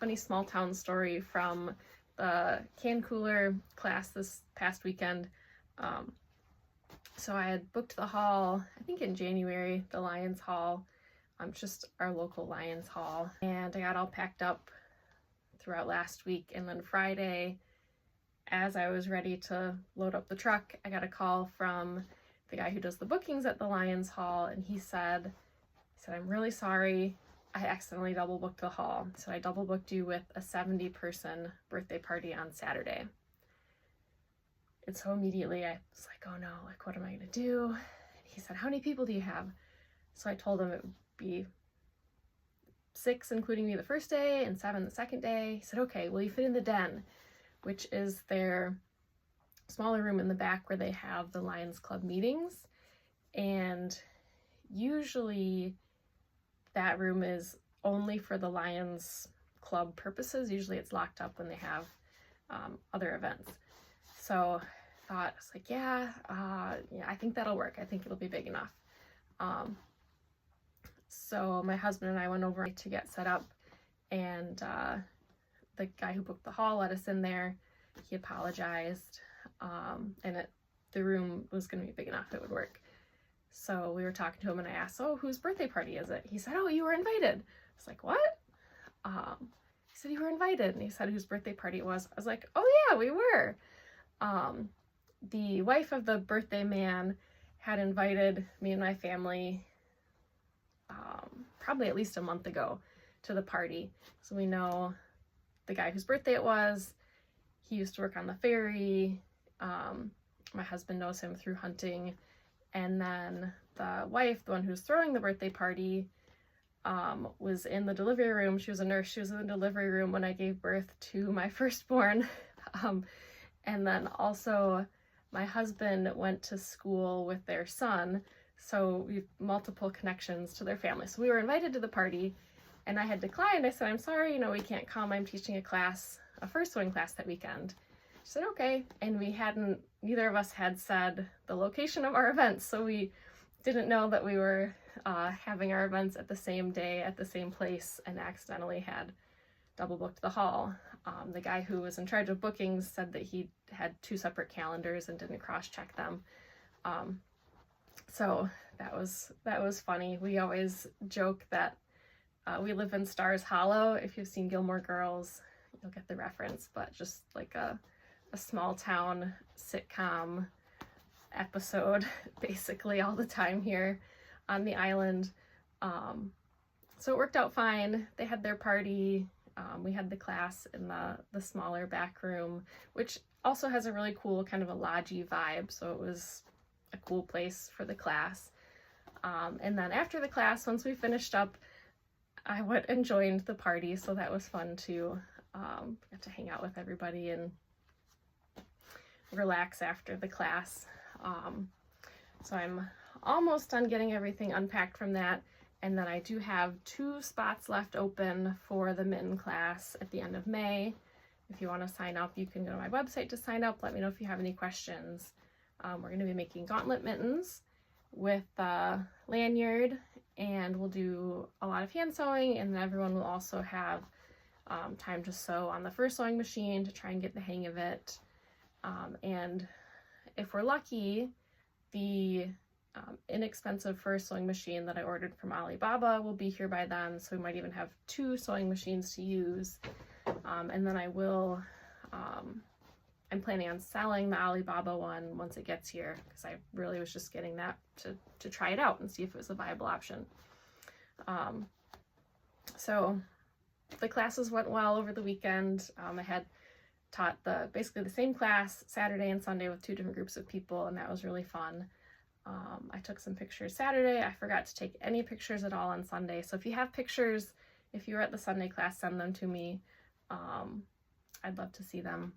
Funny small town story from the can cooler class this past weekend. So I had booked the hall, I think in January, the Lions Hall, just our local Lions Hall, and I got all packed up throughout last week, and then Friday, as I was ready to load up the truck, I got a call from the guy who does the bookings at the Lions Hall, and he said, I'm really sorry, I accidentally double booked the hall. So I double booked you with a 70-person birthday party on Saturday. And so immediately I was like, oh no, like what am I gonna do? And he said, how many people do you have? So I told him it would be 6, including me the first day, and 7 the second day. He said, okay, will you fit in the den, which is their smaller room in the back where they have the Lions Club meetings. And usually that room is only for the Lions Club purposes. Usually it's locked up when they have other events. So I was like, yeah, I think that'll work. I think it'll be big enough. So my husband and I went over to get set up, and the guy who booked the hall let us in there. He apologized, and the room was going to be big enough, it would work. So we were talking to him, and I asked, oh, whose birthday party is it? He said, oh, you were invited. I was like, what? He said, you were invited. And he said whose birthday party it was. I was like, oh yeah, we were. The wife of the birthday man had invited me and my family probably at least a month ago to the party. So we know the guy whose birthday it was. He used to work on the ferry. My husband knows him through hunting. And then the wife, the one who's throwing the birthday party, was in the delivery room. She was a nurse. She was in the delivery room when I gave birth to my firstborn. And then also my husband went to school with their son. So we have multiple connections to their family. So we were invited to the party, and I had declined. I said, I'm sorry, we can't come. I'm teaching a first sewing class that weekend. She said, okay. And neither of us had said the location of our events. So we didn't know that we were having our events at the same day, at the same place, and accidentally had double booked the hall. The guy who was in charge of bookings said that he had 2 separate calendars and didn't cross-check them. So that was funny. We always joke that we live in Stars Hollow. If you've seen Gilmore Girls, you'll get the reference, but just like a small town sitcom episode basically all the time here on the island. So it worked out fine. They had their party. We had the class in the smaller back room, which also has a really cool kind of a lodgy vibe. So it was a cool place for the class. And then after the class, once we finished up, I went and joined the party. So that was fun too. Got to hang out with everybody and relax after the class. So I'm almost done getting everything unpacked from that. And then I do have 2 spots left open for the mitten class at the end of May. If you want to sign up, you can go to my website to sign up. Let me know if you have any questions. We're going to be making gauntlet mittens with lanyard, and we'll do a lot of hand sewing, and then everyone will also have time to sew on the first sewing machine to try and get the hang of it. And if we're lucky, the inexpensive first sewing machine that I ordered from Alibaba will be here by then, so we might even have 2 sewing machines to use. And then I'm planning on selling the Alibaba one once it gets here, because I really was just getting that to try it out and see if it was a viable option. So the classes went well over the weekend. I had taught basically the same class Saturday and Sunday with 2 different groups of people, and that was really fun. I took some pictures Saturday. I forgot to take any pictures at all on Sunday. So if you have pictures, if you were at the Sunday class, send them to me. I'd love to see them.